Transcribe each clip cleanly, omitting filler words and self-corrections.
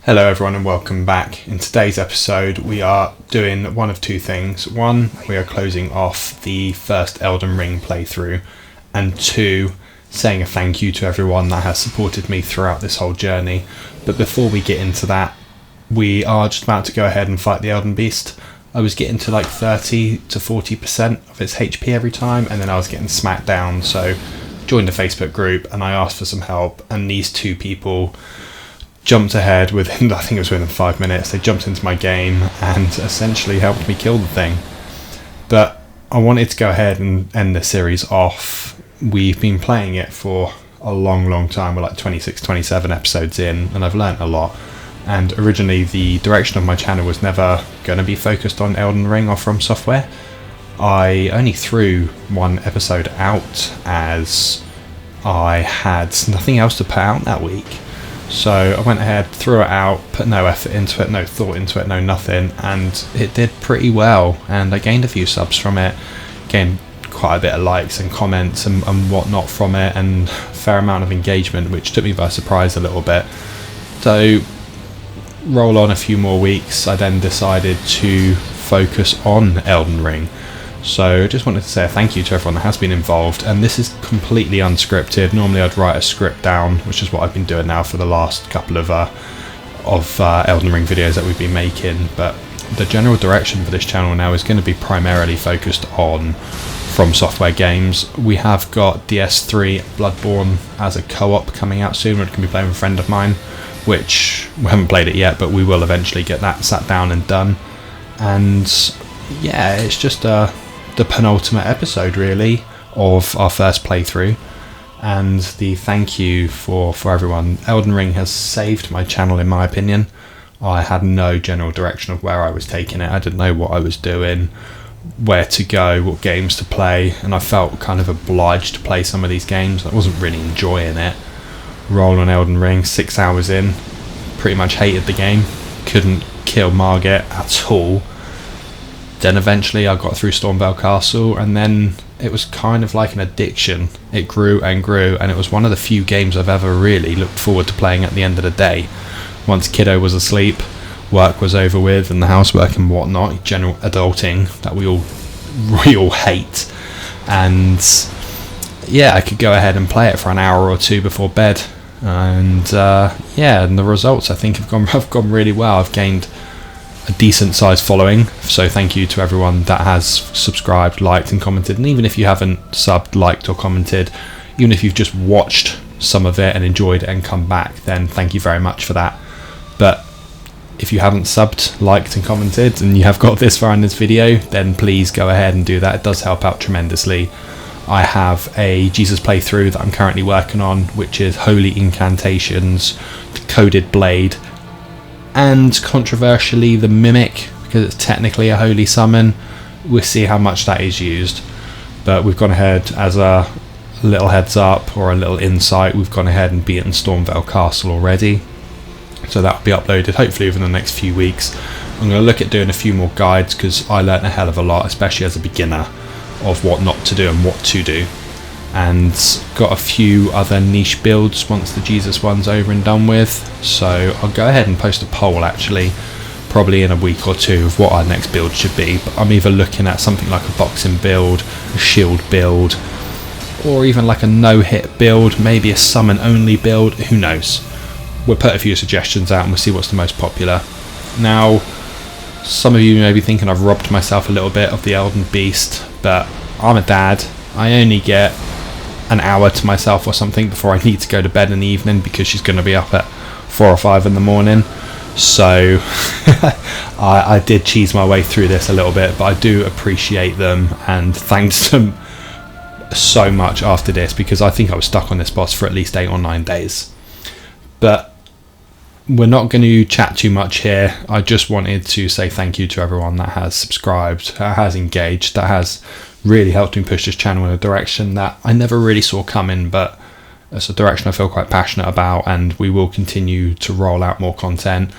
Hello everyone and welcome back. In today's episode we are doing one of two things. One, we are closing off the first Elden Ring playthrough, and two, saying a thank you to everyone that has supported me throughout this whole journey. But before we get into that, we are just about to go ahead and fight the Elden Beast. I was getting to like 30 to 40% of its HP every time, and then I was getting smacked down, so joined the Facebook group and I asked for some help, and these two people jumped ahead within, I think it was within 5 minutes. They jumped into my game and essentially helped me kill the thing. But I wanted to go ahead and end the series off. We've been playing it for a long time. We're like 26, 27 episodes in, and I've learnt a lot. And originally the direction of my channel was never going to be focused on Elden Ring or Fromsoftware. I only threw one episode out as I had nothing else to put out that week. So I went ahead, threw it out, put no effort into it, no thought into it, no nothing, and it did pretty well, and I gained a few subs from it, gained quite a bit of likes and comments and whatnot from it, and a fair amount of engagement, which took me by surprise a little bit. So roll on a few more weeks, I then decided to focus on Elden Ring. So I just wanted to say a thank you to everyone that has been involved, and this is completely unscripted. Normally I'd write a script down, which is what I've been doing now for the last couple of Elden Ring videos that we've been making, but the general direction for this channel now is going to be primarily focused on Fromsoftware games. We have got DS3 Bloodborne as a co-op coming out soon, which can be playing with a friend of mine, which we haven't played it yet, but we will eventually get that sat down and done. And yeah, it's just the penultimate episode really of our first playthrough, and the thank you for everyone. Elden Ring has saved my channel in my opinion. I had no general direction of where I was taking it. I didn't know what I was doing, where to go, what games to play, and I felt kind of obliged to play some of these games. I wasn't really enjoying it. Roll on Elden Ring, 6 hours in, pretty much hated the game, couldn't kill Margit at all. Then eventually I got through Stormveil Castle, and then it was kind of like an addiction. It grew and grew, and it was one of the few games I've ever really looked forward to playing at the end of the day. Once kiddo was asleep, work was over with, and the housework and whatnot, general adulting that we all hate. And yeah, I could go ahead and play it for an hour or two before bed. And yeah, and the results I think have gone really well. I've gained a decent sized following, so thank you to everyone that has subscribed, liked and commented. And even if you haven't subbed, liked or commented, even if you've just watched some of it and enjoyed it and come back, then thank you very much for that. But if you haven't subbed, liked and commented, and you have got this far in this video, then please go ahead and do that. It does help out tremendously. I have a Jesus playthrough that I'm currently working on, which is Holy Incantations, Coded Blade, and controversially the Mimic, because it's technically a holy summon. We'll see how much that is used, but we've gone ahead, as a little heads up or a little insight, we've gone ahead and beaten Stormveil Castle already, so that will be uploaded hopefully within the next few weeks. I'm going to look at doing a few more guides, because I learnt a hell of a lot, especially as a beginner, of what not to do and what to do, and got a few other niche builds once the Jesus one's over and done with. So I'll go ahead and post a poll actually, probably in a week or two, of what our next build should be. But I'm either looking at something like a boxing build, a shield build, or even like a no-hit build, maybe a summon only build, who knows. We'll put a few suggestions out and we'll see what's the most popular. Now, some of you may be thinking I've robbed myself a little bit of the Elden Beast, but I'm a dad. I only get an hour to myself or something before I need to go to bed in the evening, because she's going to be up at 4 or 5 in the morning. So I did cheese my way through this a little bit, but I do appreciate them and thanks them so much after this, because I think I was stuck on this boss for at least 8 or 9 days. But we're not going to chat too much here. I just wanted to say thank you to everyone that has subscribed, that has engaged, that has really helped me push this channel in a direction that I never really saw coming, but it's a direction I feel quite passionate about, and we will continue to roll out more content.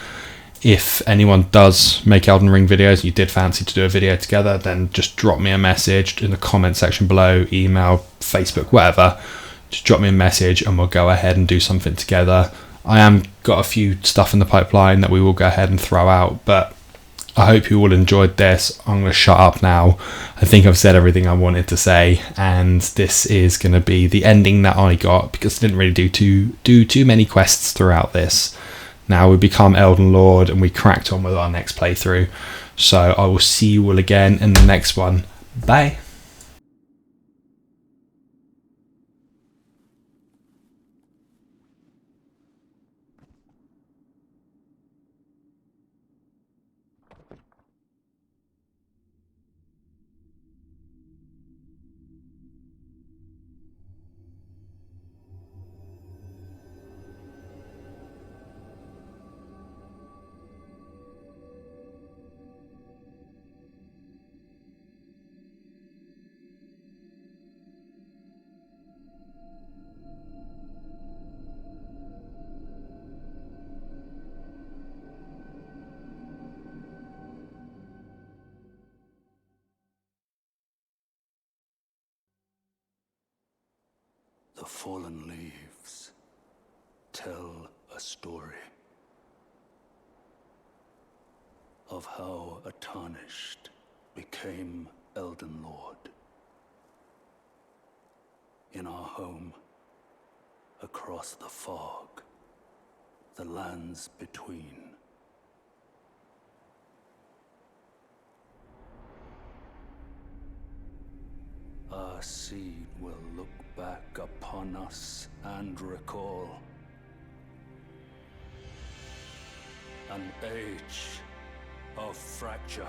If anyone does make Elden Ring videos and you did fancy to do a video together, then just drop me a message in the comment section below, email, Facebook, whatever. Just drop me a message and we'll go ahead and do something together. I am got a few stuff in the pipeline that we will go ahead and throw out, but I hope you all enjoyed this. I'm going to shut up now. I think I've said everything I wanted to say, and this is going to be the ending that I got because I didn't really do too many quests throughout this. Now we become Elden Lord and we cracked on with our next playthrough. So I will see you all again in the next one. Bye. The fallen leaves tell a story of how a Tarnished became Elden Lord. In our home, across the fog, the lands between. Our seed will look back upon us and recall an age of fracture.